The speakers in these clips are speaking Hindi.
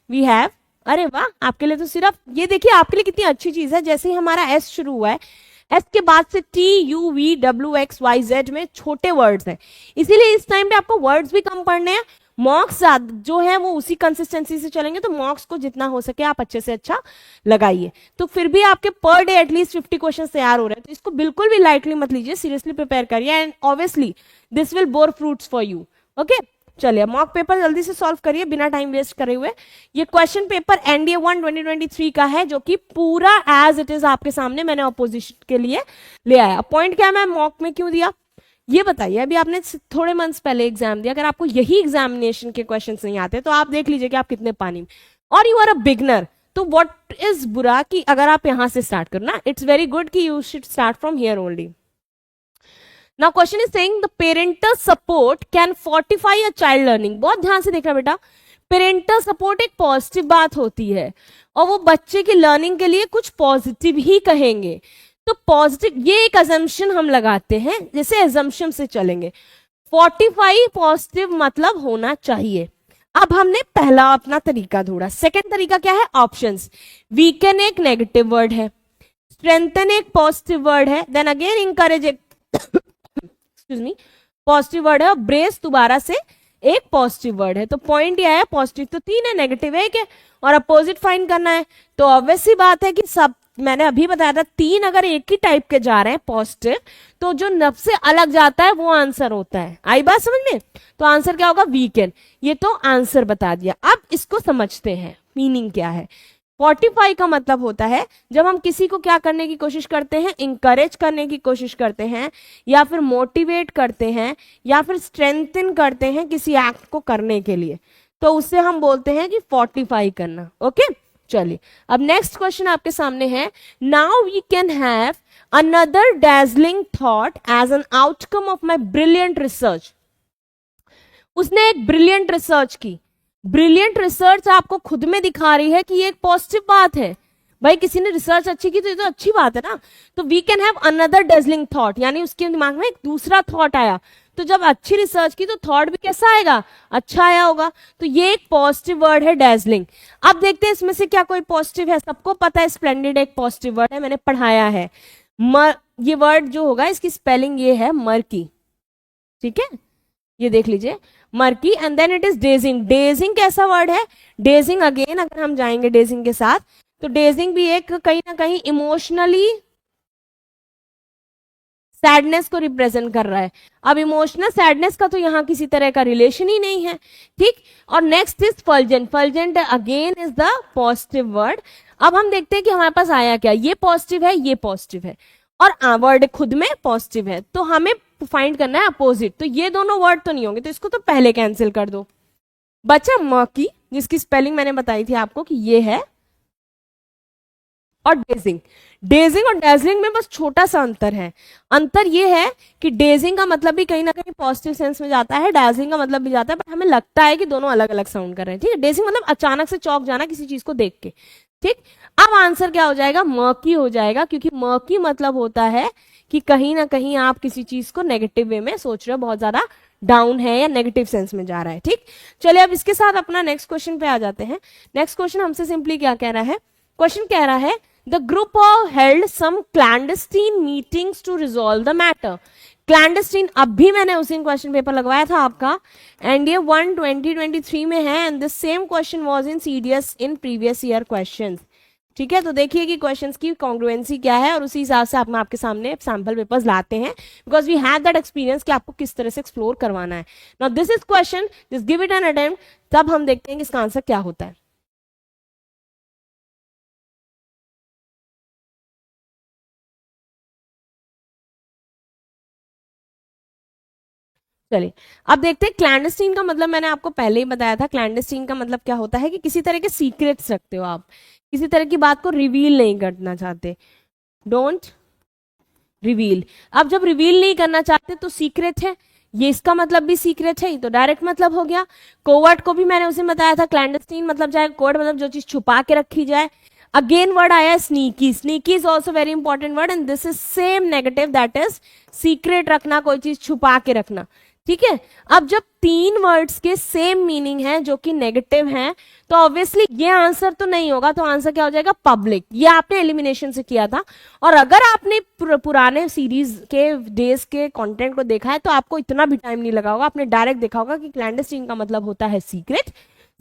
वी हैव, अरे वाह, आपके लिए तो सिर्फ ये देखिए, आपके लिए कितनी अच्छी चीज है, जैसे ही हमारा एस शुरू हुआ है, एस के बाद से T U V W X Y Z में छोटे वर्ड्स हैं, इसीलिए इस टाइम पे आपको वर्ड्स भी कम पढ़ने हैं, मॉक्स जो है वो उसी कंसिस्टेंसी से चलेंगे, तो मॉक्स को जितना हो सके आप अच्छे से अच्छा लगाइए। तो फिर भी आपके पर डे एटलीस्ट 50 क्वेश्चन तैयार हो रहे हैं, तो इसको बिल्कुल भी लाइटली मत लीजिए, सीरियसली प्रिपेयर करिए, and obviously this will bore fruits for you. Okay, चलिए मॉक पेपर जल्दी से सॉल्व करिए बिना टाइम वेस्ट करे हुए। ये क्वेश्चन पेपर एनडीए 1 2023 का है, जो कि पूरा एज इट इज आपके सामने मैंने ऑपोजिशन के लिए ले आया। पॉइंट क्या मैं मॉक में क्यों दिया ये बताइए, अभी आपने थोड़े मंथ्स पहले एग्जाम दिया, अगर आपको यही एग्जामिनेशन के क्वेश्चंस नहीं आते तो आप देख लीजिए कि आप कितने पानी में, और यू आर अ बिगनर, तो व्हाट इज बुरा कि अगर आप यहां से स्टार्ट करो ना, इट्स वेरी गुड कि you should start from here only. Now question is saying the parental support can fortify a child learning. बहुत ध्यान से देखना बेटा, पेरेंटल सपोर्ट एक पॉजिटिव बात होती है और वो बच्चे की लर्निंग के लिए कुछ पॉजिटिव ही कहेंगे, तो पॉजिटिव ये एक अजम्पशन हम लगाते हैं, जैसे अजम्पशन से चलेंगे। फोर्टिफाई पॉजिटिव मतलब होना चाहिए। अब हमने पहला अपना तरीका ढूंढा, सेकंड तरीका क्या है, ऑप्शंस। वीकन एक नेगेटिव वर्ड है, स्ट्रेंथन एक पॉजिटिव वर्ड है, देन अगेन इंकरेज एक एक्सक्यूज मी पॉजिटिव वर्ड है, और ब्रेस दोबारा से एक पॉजिटिव वर्ड है। तो पॉइंट यह है, पॉजिटिव तो 3 है, नेगेटिव 1 है, और अपोजिट फाइंड करना है, तो ऑब्वियस सी बात है कि सब मैंने अभी बताया था, 3 अगर एक ही टाइप के जा रहे हैं पॉजिटिव, तो जो नब से अलग जाता है वो आंसर होता है। आई बात समझ में? तो आंसर क्या होगा, वीकेंड। ये तो आंसर बता दिया। अब इसको समझते हैं मीनिंग क्या है। फोर्टिफाई का मतलब होता है जब हम किसी को क्या करने की कोशिश करते हैं, इंकरेज करने की कोशिश करते हैं, या फिर मोटिवेट करते हैं, या फिर स्ट्रेंथन करते हैं किसी एक्ट को करने के लिए, तो उससे हम बोलते हैं कि फोर्टिफाई करना। ओके, चलिए अब नेक्स्ट क्वेश्चन आपके सामने है। Now we can have another dazzling thought as an outcome of my brilliant research. उसने एक ब्रिलियंट रिसर्च की, ब्रिलियंट रिसर्च आपको खुद में दिखा रही है कि ये एक पॉजिटिव बात है। भाई किसी ने रिसर्च अच्छी की तो ये तो अच्छी बात है ना। तो we can have another dazzling thought, यानी उसके दिमाग में एक दूसरा थॉट आया, तो जब अच्छी रिसर्च की तो थॉट भी कैसा आएगा, अच्छा आया होगा। तो ये एक पॉजिटिव वर्ड है डैजलिंग। अब देखते हैं इसमें से क्या कोई पॉजिटिव है। सबको पता है स्प्लेंडेड एक पॉजिटिव वर्ड है, मैंने पढ़ाया है। ये वर्ड जो होगा इसकी स्पेलिंग ये है मर्की, ठीक है, ये देख लीजिए murky, and then it is dazing. Dazing कैसा वर्ड है, डेजिंग अगेन अगर हम जाएंगे डेजिंग के साथ, तो डेजिंग भी एक कहीं ना कहीं इमोशनली सैडनेस को रिप्रेजेंट कर रहा है। अब इमोशनल सैडनेस का तो यहाँ किसी तरह का रिलेशन ही नहीं है, ठीक। और next is fulgent. Fulgent again is the positive word. अब हम देखते हैं कि हमारे पास आया क्या, ये पॉजिटिव है, ये पॉजिटिव है, और वर्ड खुद में पॉजिटिव है, तो हमें फाइंड करना है अपोजिट। तो ये दोनों वर्ड तो नहीं होंगे, तो इसको तो पहले कैंसिल कर दो। बचा मर्की, जिसकी स्पेलिंग मैंने बताई थी आपको कि ये है, और डेजिंग। डेजिंग और डैजलिंग में बस छोटा सा अंतर है। अंतर ये है कि डेजिंग का मतलब भी कहीं ना कहीं पॉजिटिव सेंस में जाता है, डैजलिंग का मतलब भी जाता है, बट हमें लगता है कि दोनों अलग अलग साउंड कर रहे हैं, ठीक है। डेजिंग मतलब अचानक से चौंक जाना किसी चीज को देख के, ठीक। अब आंसर क्या हो जाएगा, मर्की हो जाएगा, क्योंकि मर्की मतलब होता है कि कहीं ना कहीं आप किसी चीज को नेगेटिव वे में सोच रहे हो, बहुत ज्यादा डाउन है या नेगेटिव सेंस में जा रहा है, ठीक। चलिए अब इसके साथ अपना नेक्स्ट क्वेश्चन पे आ जाते हैं। नेक्स्ट क्वेश्चन हमसे सिंपली क्या कह रहा है, क्वेश्चन कह रहा है the group held some clandestine meetings to resolve the matter. Clandestine, अब भी मैंने उसी क्वेश्चन पेपर लगवाया था आपका, एनडीए 1 2023 में है, and this same question was in CDS in previous year questions, ठीक है। तो देखिए कि क्वेश्चंस की कॉन्ग्रुएंसी क्या है, और उसी हिसाब से हम आपके सामने सैंपल पेपर्स लाते हैं, because we have that experience कि आपको किस तरह से एक्सप्लोर करवाना है। Now this is question, just give it an attempt, तब हम देखते हैं कि इसका आंसर क्या होता है। चलिए अब देखते हैं। क्लैंडस्टीन का मतलब मैंने आपको पहले ही बताया था। क्लैंडस्टीन का मतलब क्या होता है कि किसी तरह के सीक्रेट्स रखते हो आप, किसी तरह की बात को रिवील नहीं करना चाहते, डोंट रिवील। अब जब रिवील नहीं करना चाहते तो सीक्रेट है, ये इसका मतलब भी सीक्रेट है, ये तो डायरेक्ट मतलब हो गया। कोवर्ट को भी मैंने उसे बताया था, क्लैंडस्टीन मतलब जाए कोवर्ट मतलब जो चीज छुपा के रखी जाए। अगेन वर्ड आया sneaky, sneaky is also very important word, and this is same negative, that is secret रखना, कोई चीज छुपा के रखना, ठीक है। अब जब तीन वर्ड्स के सेम मीनिंग है जो कि नेगेटिव हैं, तो ऑब्वियसली ये आंसर तो नहीं होगा, तो आंसर क्या हो जाएगा? पब्लिक। ये आपने एलिमिनेशन से किया था। और अगर आपने पुराने सीरीज के डेज के कंटेंट को देखा है तो आपको इतना भी टाइम नहीं लगा होगा, आपने डायरेक्ट देखा होगा कि क्लैंडस्टीन का मतलब होता है सीक्रेट,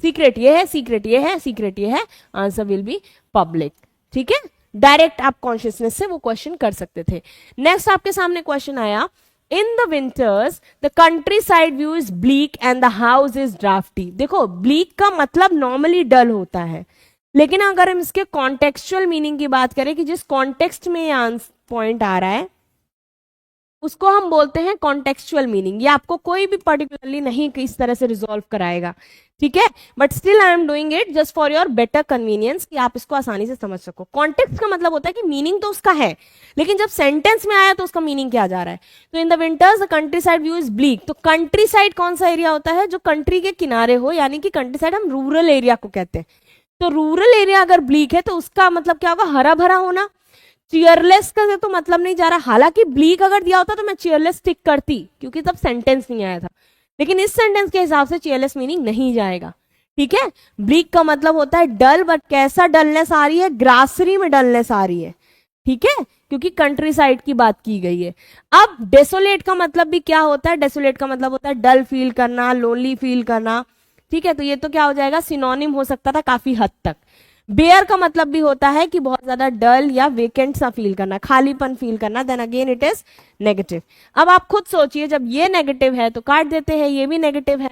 सीक्रेट ये है, सीक्रेट ये है, सीक्रेट ये है, आंसर विल बी पब्लिक। ठीक है, डायरेक्ट आप कॉन्शियसनेस से वो क्वेश्चन कर सकते थे। नेक्स्ट आपके सामने क्वेश्चन आया, in the winters the country side view is bleak and the house is draughty. देखो, ब्लीक का मतलब नॉर्मली डल होता है, लेकिन अगर हम इसके कॉन्टेक्चुअल मीनिंग की बात करें कि जिस कॉन्टेक्स्ट में ये पॉइंट आ रहा है उसको हम बोलते हैं कॉन्टेक्चुअल मीनिंग। ये आपको कोई भी पर्टिकुलरली नहीं इस तरह से रिजॉल्व कराएगा, ठीक है, but still I am doing it just for your better convenience, कि आप इसको आसानी से समझ सको। कॉन्टेक्स्ट का मतलब होता है कि मीनिंग तो उसका है, लेकिन जब सेंटेंस में आया तो उसका मीनिंग क्या जा रहा है। तो इन the winters the country side view is bleak. तो कंट्री साइड कौन सा एरिया होता है? जो कंट्री के किनारे हो, यानी कि कंट्री साइड हम रूरल एरिया को कहते हैं। तो रूरल एरिया अगर ब्लीक है तो उसका मतलब क्या होगा? हरा भरा होना। चेयरलेस का तो मतलब नहीं जा रहा, हालांकि ब्लीक अगर दिया होता तो मैं चेयरलेस टिक करती, क्योंकि तब सेंटेंस नहीं आया था, लेकिन इस सेंटेंस के हिसाब से चेयरलेस मीनिंग नहीं जाएगा। ठीक है, ब्लीक का मतलब होता है डल, बट कैसा डलनेस आ रही है? ग्रासरी में डलनेस आ रही है, ठीक है, क्योंकि कंट्री साइड की बात की गई है। अब डेसोलेट का मतलब भी क्या होता है? डेसोलेट का मतलब होता है डल फील करना, लोनली फील करना, ठीक है, तो ये तो क्या हो जाएगा? सिनोनिम हो सकता था काफी हद तक। बेयर का मतलब भी होता है कि बहुत ज्यादा डल या वेकेंट सा फील करना, खालीपन फील करना, then again it is negative. अब आप खुद सोचिए, जब ये नेगेटिव है तो काट देते हैं, ये भी नेगेटिव है,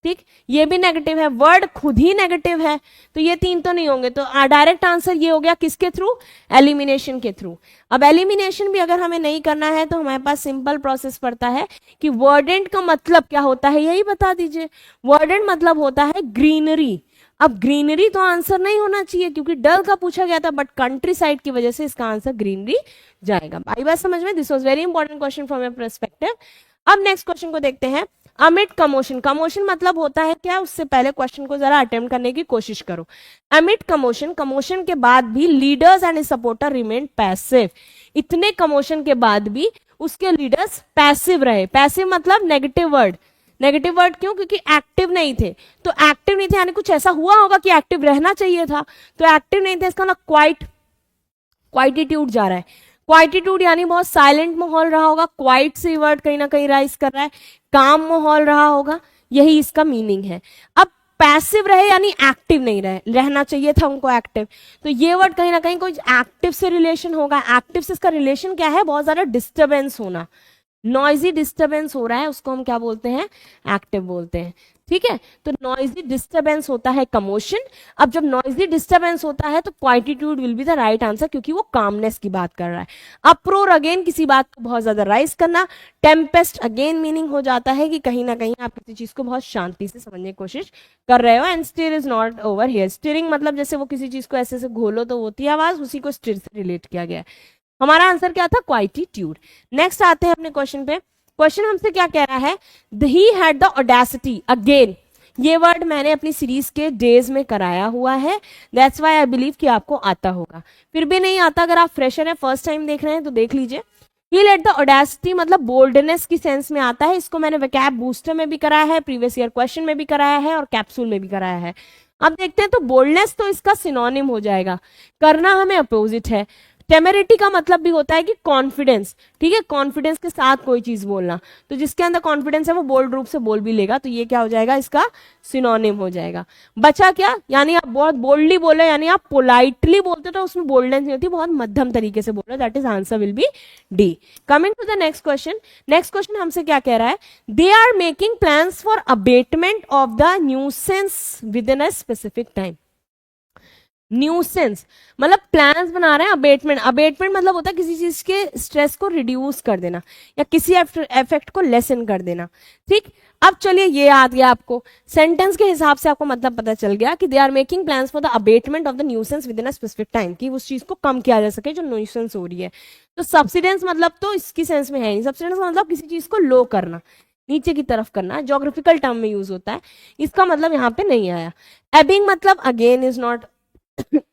ठीक, ये भी नेगेटिव है, वर्ड खुद ही नेगेटिव है, तो ये तीन तो नहीं होंगे। तो डायरेक्ट आंसर ये हो गया किसके थ्रू? एलिमिनेशन के थ्रू। अब एलिमिनेशन भी अगर हमें नहीं करना है तो हमारे पास सिंपल प्रोसेस पड़ता है कि वर्डेंट का मतलब क्या होता है, यही बता दीजिए। वर्डेंट मतलब होता है ग्रीनरी। अब ग्रीनरी तो आंसर नहीं होना चाहिए क्योंकि डल का पूछा गया था, बट कंट्री साइड की वजह से इसका आंसर ग्रीनरी जाएगा। आई बात समझ में? This was very important question from your perspective. अब नेक्स्ट क्वेश्चन को देखते हैं। अमिट कमोशन। कमोशन मतलब होता है क्या? उससे पहले क्वेश्चन को जरा अटेम्प्ट करने की कोशिश करो। अमिट कमोशन, कमोशन के बाद भी leaders and supporter remain passive. इतने कमोशन के बाद भी उसके लीडर्स पैसिव रहे। पैसिव मतलब नेगेटिव वर्ड। नेगेटिव वर्ड क्यों? क्योंकि एक्टिव नहीं थे। तो एक्टिव नहीं थे यानी कुछ ऐसा हुआ होगा कि एक्टिव रहना चाहिए था, तो एक्टिव नहीं थे, इसका मतलब क्वाइटिट्यूड जा रहा है। क्वाइटिट्यूड यानी बहुत साइलेंट माहौल रहा होगा। क्वाइट से वर्ड कहीं ना कहीं राइज कर रहा है, काम माहौल रहा होगा, यही इसका मीनिंग है। अब पैसिव रहे यानी एक्टिव नहीं रहे, रहना चाहिए था उनको एक्टिव, तो ये वर्ड कहीं ना कहीं कोई एक्टिव से रिलेशन होगा। एक्टिव से इसका रिलेशन क्या है? बहुत ज्यादा डिस्टर्बेंस होना, नॉइजी डिस्टर्बेंस हो रहा है, उसको हम क्या बोलते हैं? एक्टिव बोलते हैं। ठीक है, तो नॉइजी डिस्टर्बेंस होता है कमोशन। अब जब नॉइजी डिस्टर्बेंस होता है तो quietude will be the right answer, क्योंकि वो कामनेस की बात कर रहा है। अप्रोर अगेन किसी बात को बहुत ज्यादा राइज करना। टेम्पेस्ट अगेन मीनिंग हो जाता है कि कहीं ना कहीं आप किसी चीज को बहुत शांति से समझने की कोशिश कर रहे हो। And stir is not over here. Stirring मतलब जैसे वो किसी चीज को ऐसे से घोलो तो होती है आवाज, उसी को स्टिर से रिलेट किया गया है। हमारा आंसर क्या था? क्वाइटिट्यूड। नेक्स्ट आते हैं अपने क्वेश्चन पे। क्वेश्चन हमसे क्या कह रहा है? He had the audacity. Again ये वर्ड मैंने अपनी सीरीज के डेज में कराया हुआ है, दैट्स व्हाई आई बिलीव कि आपको आता होगा। फिर भी नहीं आता, अगर आप फ्रेशर हैं, फर्स्ट टाइम देख रहे हैं तो देख लीजिए। ही लेट द ऑडेसिटी मतलब बोल्डनेस की सेंस में आता है। इसको मैंने वैकैब बूस्टर में भी कराया है, प्रीवियस ईयर क्वेश्चन में भी कराया है और कैप्सूल में भी कराया है। अब देखते हैं, तो बोल्डनेस तो इसका सिनोनिम हो जाएगा, करना हमें अपोजिट है। टेमेरिटी का मतलब भी होता है कि कॉन्फिडेंस, ठीक है, कॉन्फिडेंस के साथ कोई चीज बोलना, तो जिसके अंदर कॉन्फिडेंस है वो बोल्ड रूप से बोल भी लेगा, तो ये क्या हो जाएगा? इसका सिनोनिम हो जाएगा। बचा क्या? यानी आप बहुत बोल्डली बोले, यानी आप पोलाइटली बोलते तो उसमें बोल्डनेस नहीं होती, बहुत मध्यम तरीके से बोल रहे, that is answer will be D. Coming to the next question. Next question हमसे क्या कह रहा है? They are making plans for abatement of the nuisance within a specific time. Nuisance मतलब प्लान्स बना रहे हैं। अबेटमेंट, अबेटमेंट मतलब होता है किसी चीज के स्ट्रेस को रिड्यूस कर देना या किसी इफेक्ट को लेसन कर देना। ठीक, अब चलिए ये याद गया आपको, सेंटेंस के हिसाब से आपको मतलब पता चल गया कि they are making plans for the abatement of the nuisance within a specific time, कि उस चीज को कम किया जा सके जो न्यूसेंस हो रही है। तो सब्सिडेंस मतलब तो इसकी सेंस में है नहीं। सब्सिडेंस मतलब किसी चीज को लो करना, नीचे की तरफ करना, जोग्राफिकल टर्म में यूज होता है, इसका मतलब यहाँ पे नहीं आया। एबिंग मतलब again is not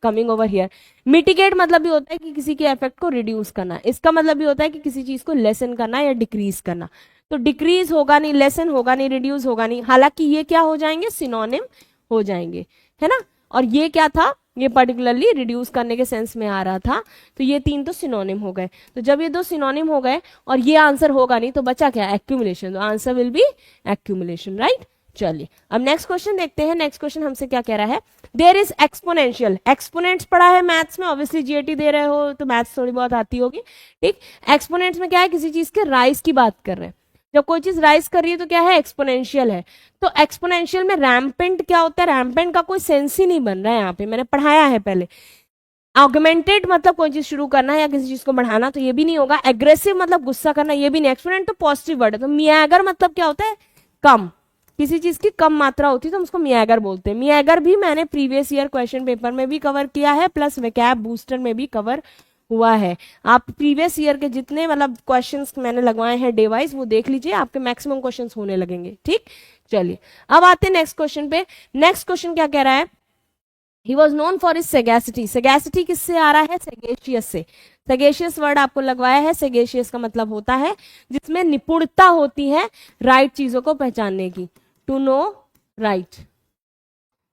coming over here. Mitigate मतलब भी होता है कि किसी के इफेक्ट को रिड्यूस करना, इसका मतलब भी होता है कि किसी चीज को लेसन करना या डिक्रीज करना, तो डिक्रीज होगा नहीं, लेसन होगा नहीं, रिड्यूस होगा नहीं, हालांकि ये क्या हो जाएंगे, सिनोनिम हो जाएंगे, है ना। और ये क्या था, ये पर्टिकुलरली रिड्यूस करने के सेंस में आ रहा था, तो ये तीन तो सिनोनिम हो गए। तो जब ये दो सिनोनिम हो गए और ये आंसर होगा नहीं, तो बचा क्या, एक्यूमुलेशन, तो answer will B accumulation, right. चलिए अब नेक्स्ट क्वेश्चन देखते हैं। नेक्स्ट क्वेश्चन हमसे क्या कह रहा है, देयर इज एक्सपोनेंशियल, एक्सपोनेंट्स पढ़ा है मैथ्स में, ऑब्वियसली जीएटी दे रहे हो तो मैथ्स थोड़ी बहुत आती होगी, ठीक। एक्सपोनेंट्स में क्या है, किसी चीज के राइज की बात कर रहे हैं। जब कोई चीज राइज कर रही है तो क्या है, एक्सपोनेंशियल है। तो एक्सपोनेंशियल में रैम्पेंट क्या होता है, रैम्पेंट का कोई सेंस ही नहीं बन रहा है यहाँ पे, मैंने पढ़ाया है पहले। ऑगमेंटेड मतलब कोई चीज शुरू करना है या किसी चीज को बढ़ाना, तो ये भी नहीं होगा। एग्रेसिव मतलब गुस्सा करना, ये भी नहीं। एक्सपोनेंट तो पॉजिटिव वर्ड है। तो मियागर मतलब क्या होता है, कम, किसी चीज की कम मात्रा होती है तो हम उसको मियागर बोलते हैं। मियागर भी मैंने प्रीवियस ईयर क्वेश्चन पेपर में भी कवर किया है, प्लस वैकैब बूस्टर में भी कवर हुआ है। आप प्रीवियस ईयर के जितने मतलब क्वेश्चंस मैंने लगवाए हैं डे वाइज, वो देख लीजिए, आपके मैक्सिमम क्वेश्चंस होने लगेंगे, ठीक। चलिए अब आते हैं नेक्स्ट क्वेश्चन पे। नेक्स्ट क्वेश्चन क्या कह रहा है, he was known for his sagacity. Sagacity किससे आ रहा है, सेगेशियस से। सेगेशियस वर्ड आपको लगवाया है। सेगेशियस का मतलब होता है जिसमें निपुणता होती है राइट चीजों को पहचानने की, टू नो राइट,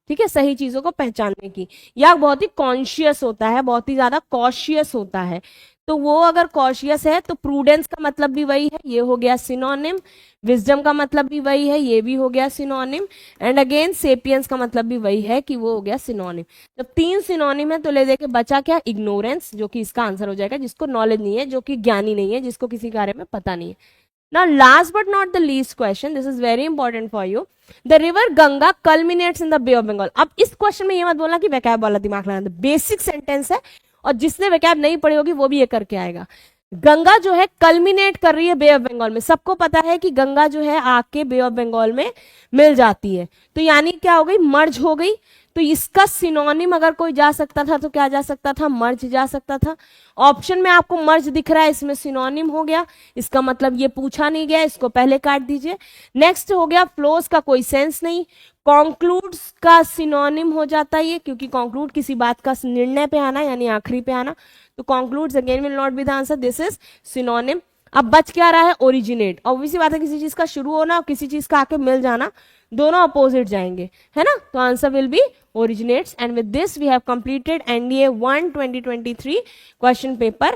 ठीक है, सही चीजों को पहचानने की। या बहुत ही कॉन्शियस होता है, बहुत ही ज्यादा कॉशियस होता है। तो वो अगर कॉशियस है तो प्रूडेंस का मतलब भी वही है, ये हो गया सिनोनिम। विजडम का मतलब भी वही है, ये भी हो गया सिनोनिम। एंड अगेन सेपियंस का मतलब भी वही है कि वो हो गया सिनोनिम। जब तीन सिनोनिम है तो ले देके बचा क्या, इग्नोरेंस, जो कि इसका आंसर हो जाएगा, जिसको नॉलेज नहीं है, जो कि ज्ञानी नहीं है, जिसको किसी बारे में पता नहीं है। Now, last but not the least question, this is very important for you. The river Ganga culminates in the Bay of Bengal. अब इस क्वेश्चन में ये मत बोलना कि वैकैब वाला दिमाग लगाना, बेसिक सेंटेंस है और जिसने वैकैब नहीं पढ़ी होगी वो भी ये करके आएगा। गंगा जो है कल्मिनेट कर रही है बे ऑफ बंगाल में। सबको पता है कि गंगा जो है आके बे ऑफ बंगाल में मिल जाती है, तो यानी क्या हो गई, मर्ज हो गई। तो इसका सिनोनिम अगर कोई जा सकता था तो क्या जा सकता था, मर्ज जा सकता था। ऑप्शन में आपको मर्ज दिख रहा है, इसमें सिनोनिम हो गया, इसका मतलब ये पूछा नहीं गया, इसको पहले काट दीजिए। नेक्स्ट हो गया फ्लोज का कोई सेंस नहीं। कॉन्क्लूड्स का सिनोनिम हो जाता है ये, क्योंकि कॉन्क्लूड किसी बात का निर्णय पे आना यानी आखिरी पे आना, तो concludes again will not be the answer, this is synonym. अब बच क्या रहा है, ओरिजिनेट। ऑब्वियसली बात है, किसी चीज का शुरू होना और किसी चीज का आके मिल जाना, दोनों अपोजिट जाएंगे, है ना। तो answer will be originates. And with this we have completed NDA 1 2023 question paper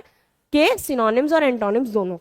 के सिनोनिम्स और एंटोनिम्स दोनों।